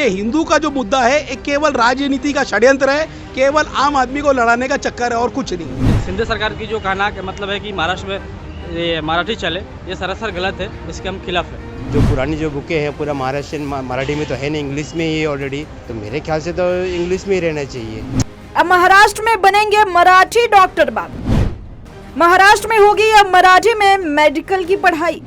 ये हिंदू का जो मुद्दा है एक केवल राजनीति का षड्यंत्र है, केवल आम आदमी को लड़ाने का चक्कर है और कुछ नहीं। शिंदे सरकार की जो कहना का मतलब है कि महाराष्ट्र में ये मराठी चले, ये सरासर गलत है, इसके हम खिलाफ है। जो पुरानी जो बुकें हैं पूरा महाराष्ट्रियन मराठी में तो है नहीं, इंग्लिश में ही ऑलरेडी, तो मेरे ख्याल से तो इंग्लिश में ही रहना चाहिए। अब महाराष्ट्र में बनेंगे मराठी डॉक्टर बाबू। महाराष्ट्र में होगी अब मराठी में मेडिकल की पढ़ाई।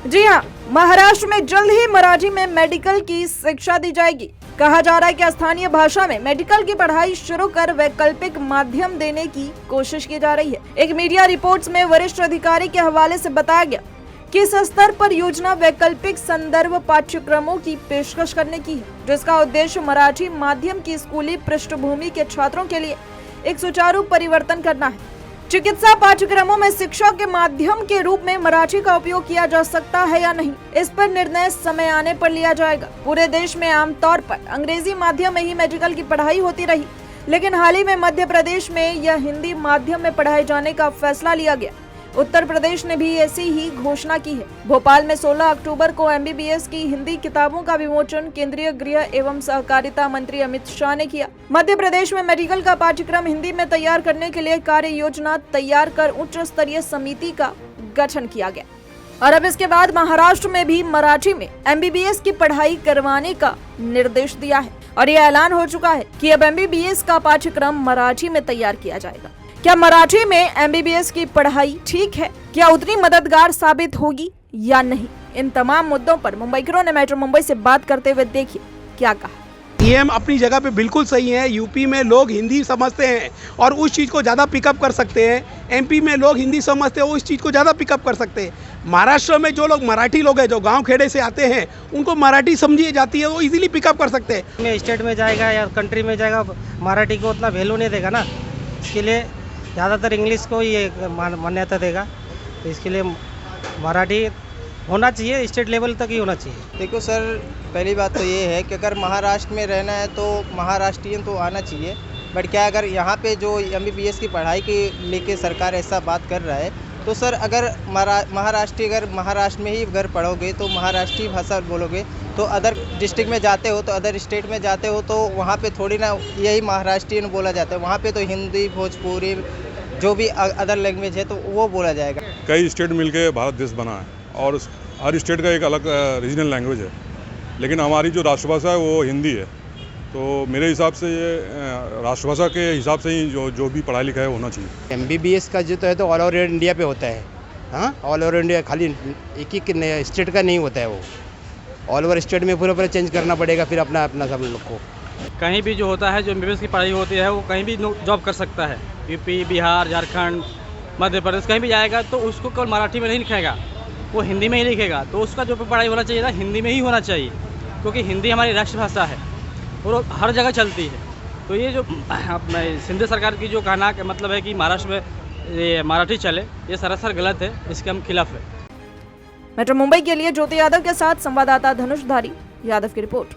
जी हाँ, महाराष्ट्र में जल्द ही मराठी में मेडिकल की शिक्षा दी जाएगी। कहा जा रहा है कि स्थानीय भाषा में मेडिकल की पढ़ाई शुरू कर वैकल्पिक माध्यम देने की कोशिश की जा रही है। एक मीडिया रिपोर्ट्स में वरिष्ठ अधिकारी के हवाले से बताया गया कि इस स्तर पर योजना वैकल्पिक संदर्भ पाठ्यक्रमों की पेशकश करने की है, जिसका उद्देश्य मराठी माध्यम की स्कूली पृष्ठभूमि के छात्रों के लिए एक सुचारू परिवर्तन करना है। चिकित्सा पाठ्यक्रमों में शिक्षा के माध्यम के रूप में मराठी का उपयोग किया जा सकता है या नहीं, इस पर निर्णय समय आने पर लिया जाएगा। पूरे देश में आमतौर पर अंग्रेजी माध्यम में ही मेडिकल की पढ़ाई होती रही, लेकिन हाल ही में मध्य प्रदेश में यह हिंदी माध्यम में पढ़ाए जाने का फैसला लिया गया। उत्तर प्रदेश ने भी ऐसी ही घोषणा की है। भोपाल में 16 अक्टूबर को MBBS की हिंदी किताबों का विमोचन केंद्रीय गृह एवं सहकारिता मंत्री अमित शाह ने किया। मध्य प्रदेश में मेडिकल का पाठ्यक्रम हिंदी में तैयार करने के लिए कार्य योजना तैयार कर उच्च स्तरीय समिति का गठन किया गया और अब इसके बाद महाराष्ट्र में भी मराठी में MBBS की पढ़ाई करवाने का निर्देश दिया है और यह ऐलान हो चुका है कि अब MBBS का पाठ्यक्रम मराठी में तैयार किया जाएगा। क्या मराठी में MBBS की पढ़ाई ठीक है? क्या उतनी मददगार साबित होगी या नहीं? इन तमाम मुद्दों पर मुंबई क्रो ने मेट्रो मुंबई से बात करते हुए देखिए क्या कहा। सीएम अपनी जगह पे बिल्कुल सही है। यूपी में लोग हिंदी समझते हैं और उस चीज़ को ज़्यादा पिकअप कर सकते हैं। MP में लोग हिंदी समझते हैं, उस चीज़ को ज़्यादा पिकअप कर सकते हैं। महाराष्ट्र में जो लोग मराठी लोग हैं, जो गांव खेड़े से आते हैं, उनको मराठी समझी जाती है, वो इजीली पिकअप कर सकते हैं। में स्टेट में जाएगा या कंट्री में जाएगा, मराठी को उतना वैल्यू नहीं देगा ना, इसके लिए ज़्यादातर इंग्लिश को ये मान्यता देगा। तो इसके लिए मराठी होना चाहिए, स्टेट लेवल तक ही होना चाहिए। देखो सर, पहली बात तो ये है कि अगर महाराष्ट्र में रहना है तो महाराष्ट्रियन तो आना चाहिए, बट क्या अगर यहाँ पे जो MBBS की पढ़ाई के लेके सरकार ऐसा बात कर रहा है तो सर अगर महाराष्ट्र में ही अगर पढ़ोगे तो महाराष्ट्री भाषा बोलोगे तो अदर डिस्ट्रिक्ट में जाते हो, तो अदर स्टेट में जाते हो तो वहाँ पे थोड़ी ना यही महाराष्ट्रियन बोला जाता है। वहाँ पे तो हिंदी, भोजपुरी, जो भी अदर लैंग्वेज है तो वो बोला जाएगा। कई स्टेट मिलके भारत देश बना है और हर स्टेट का एक अलग रीजनल लैंग्वेज है, लेकिन हमारी जो राष्ट्रभाषा है वो हिंदी है। तो मेरे हिसाब से ये राष्ट्रभाषा के हिसाब से ही जो भी पढ़ाई लिखाई होना चाहिए। MBBS का जो तो है तो ऑल ओवर इंडिया पे होता है। हाँ, ऑल ओवर इंडिया, खाली एक ही स्टेट का नहीं होता है, वो ऑल ओवर स्टेट में पूरा चेंज करना पड़ेगा फिर अपना सब लोग को। कहीं भी जो होता है, जो MBBS की पढ़ाई होती है, वो कहीं भी जॉब कर सकता है। यूपी, बिहार, झारखंड, मध्य प्रदेश, कहीं भी जाएगा तो उसको केवल मराठी में नहीं लिखेगा, वो हिंदी में ही लिखेगा। तो उसका जो पढ़ाई होना चाहिए था हिंदी में ही होना चाहिए, क्योंकि हिंदी हमारी राष्ट्रभाषा है और हर जगह चलती है। तो ये जो शिंदे सरकार की जो कहना का मतलब है कि महाराष्ट्र में ये मराठी चले, ये सरासर गलत है, इसके हम खिलाफ है। मेट्रो मुंबई के लिए ज्योति यादव के साथ संवाददाता धनुष धारी यादव की रिपोर्ट।